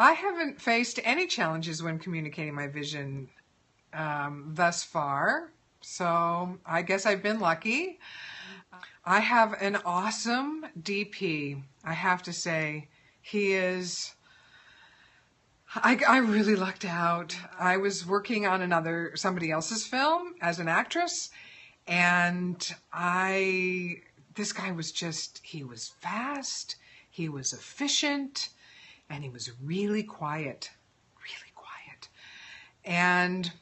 I haven't faced any challenges when communicating my vision thus far, so I guess I've been lucky. I have an awesome DP, I have to say. He is... I really lucked out. I was working on somebody else's film as an actress, and this guy was he was fast, he was efficient, and he was really quiet, really quiet. And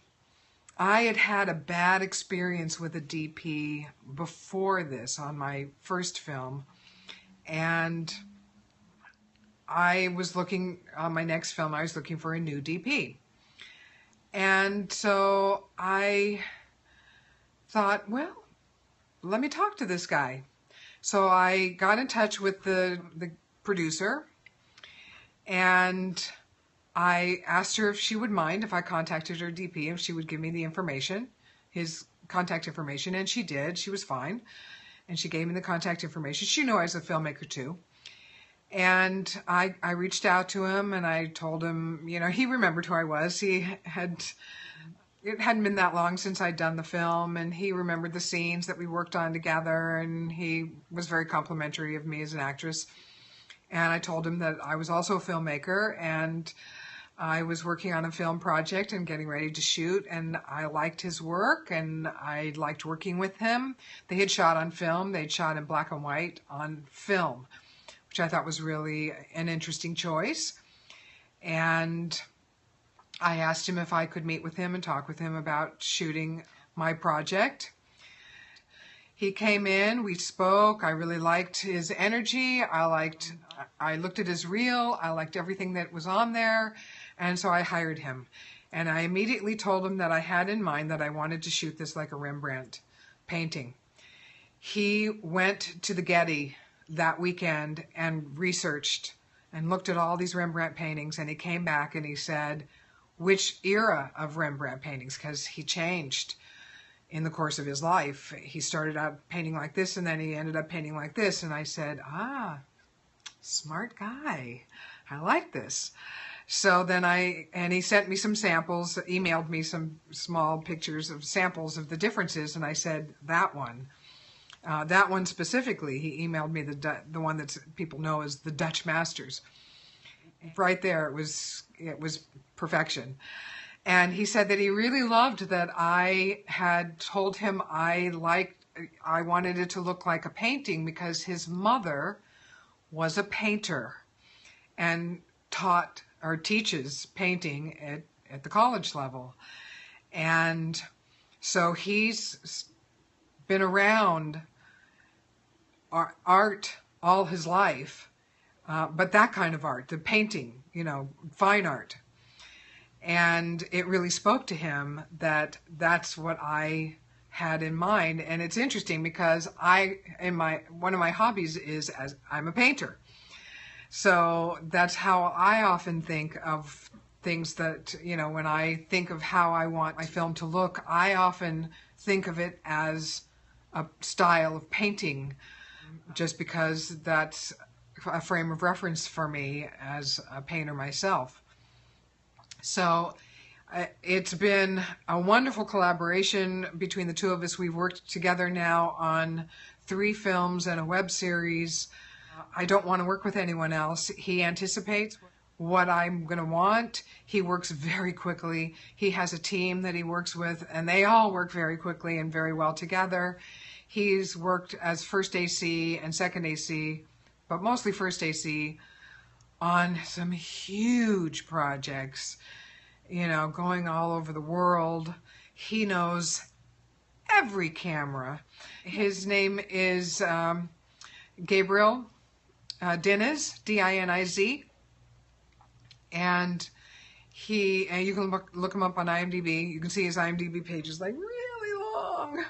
I had had a bad experience with a DP before this on my first film, and I was looking, on my next film, I was looking for a new DP. And so I thought, well, let me talk to this guy. So I got in touch with the producer, and I asked her if she would mind if I contacted her DP, if she would give me the information, his contact information, and she did. She was fine. And she gave me the contact information. She knew I was a filmmaker too. And I reached out to him, and I told him, he remembered who I was. It hadn't been that long since I'd done the film, and he remembered the scenes that we worked on together, and he was very complimentary of me as an actress. And I told him that I was also a filmmaker, and I was working on a film project and getting ready to shoot, and I liked his work, and I liked working with him. They had shot on film. They'd shot in black and white on film, which I thought was really an interesting choice. And I asked him if I could meet with him and talk with him about shooting my project. He came in, we spoke, I really liked his energy, I looked at his reel, I liked everything that was on there, and so I hired him. And I immediately told him that I had in mind that I wanted to shoot this like a Rembrandt painting. He went to the Getty that weekend and researched and looked at all these Rembrandt paintings, and he came back and he said, which era of Rembrandt paintings? Because he changed in the course of his life. He started out painting like this, and then he ended up painting like this. And I said, smart guy. I like this. So then and he sent me some samples, emailed me some small pictures of samples of the differences, and I said, that one. That one specifically, he emailed me the one that people know as the Dutch Masters. Right there, it was perfection. And he said that he really loved that I had told him I wanted it to look like a painting because his mother was a painter and taught or teaches painting at the college level. And so he's been around art all his life, but that kind of art, the painting, fine art. And it really spoke to him that that's what I had in mind. And it's interesting because one of my hobbies is I'm a painter. So that's how I often think of things that, when I think of how I want my film to look, I often think of it as a style of painting, just because that's a frame of reference for me as a painter myself. So it's been a wonderful collaboration between the two of us. We've worked together now on 3 films and a web series. I don't want to work with anyone else. He anticipates what I'm going to want. He works very quickly. He has a team that he works with, and they all work very quickly and very well together. He's worked as first AC and second AC, but mostly first AC, on some huge projects, going all over the world. He knows every camera. His name is Gabriel Diniz, D-I-N-I-Z, and you can look him up on IMDb. You can see his IMDb page is like really long.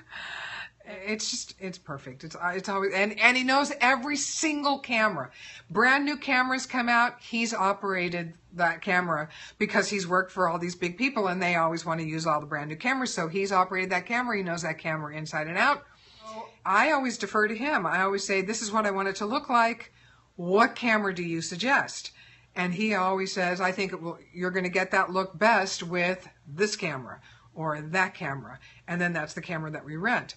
It's perfect. It's always, and he knows every single camera. Brand new cameras come out, he's operated that camera because he's worked for all these big people and they always want to use all the brand new cameras. So he's operated that camera. He knows that camera inside and out. I always defer to him. I always say, this is what I want it to look like. What camera do you suggest? And he always says, I think you're going to get that look best with this camera or that camera. And then that's the camera that we rent.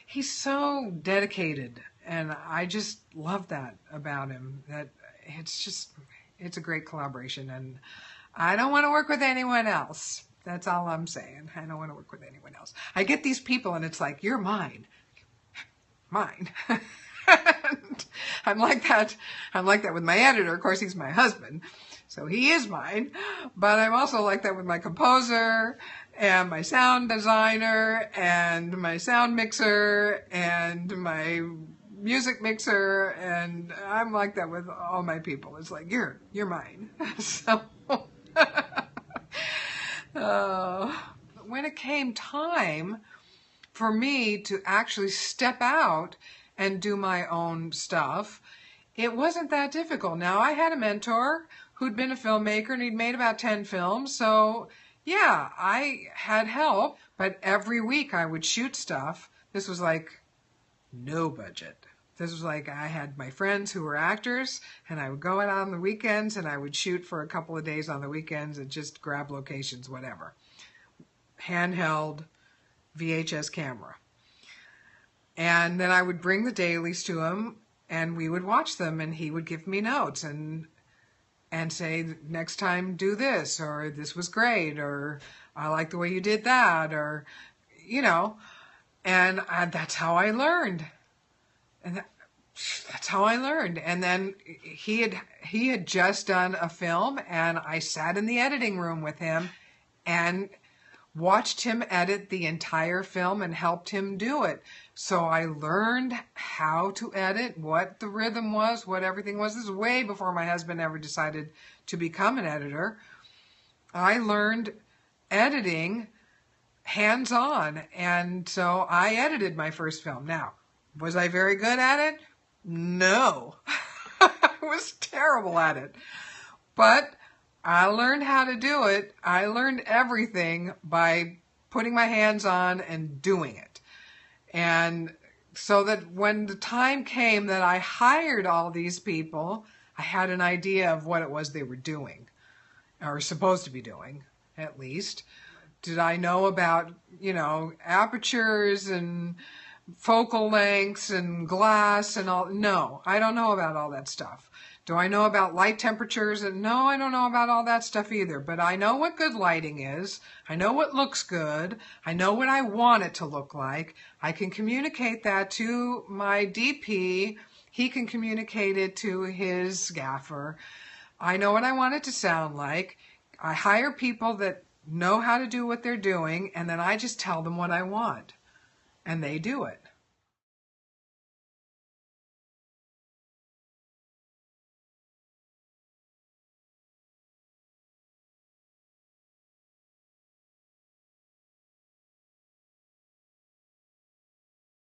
He's so dedicated, and I just love that about him. That it's a great collaboration, and I don't want to work with anyone else. That's all I'm saying. I don't want to work with anyone else. I get these people, and it's like, you're mine. Mine. I'm like that. I'm like that with my editor. Of course, he's my husband, so he is mine. But I'm also like that with my composer and my sound designer and my sound mixer and my music mixer, and I'm like that with all my people. It's like, you're mine. So when it came time for me to actually step out and do my own stuff, it wasn't that difficult. Now, I had a mentor who'd been a filmmaker, and he'd made about 10 films, so yeah, I had help, but every week I would shoot stuff. This was like no budget. This was like, I had my friends who were actors, and I would go out on the weekends, and I would shoot for a couple of days on the weekends and just grab locations, whatever. Handheld VHS camera. And then I would bring the dailies to him, and we would watch them, and he would give me notes and say, next time do this, or this was great, or I like the way you did that, or, and that's how I learned. And that's how I learned. And then he had just done a film, and I sat in the editing room with him and watched him edit the entire film and helped him do it. So I learned how to edit, what the rhythm was, what everything was. This is way before my husband ever decided to become an editor. I learned editing hands-on, and so I edited my first film. Now, was I very good at it? No. I was terrible at it. But I learned how to do it. I learned everything by putting my hands on and doing it. And so that when the time came that I hired all these people, I had an idea of what it was they were doing, or supposed to be doing, at least. Did I know about, apertures and focal lengths and glass and all? No, I don't know about all that stuff. Do I know about light temperatures? No, I don't know about all that stuff either. But I know what good lighting is. I know what looks good. I know what I want it to look like. I can communicate that to my DP. He can communicate it to his gaffer. I know what I want it to sound like. I hire people that know how to do what they're doing, and then I just tell them what I want, and they do it.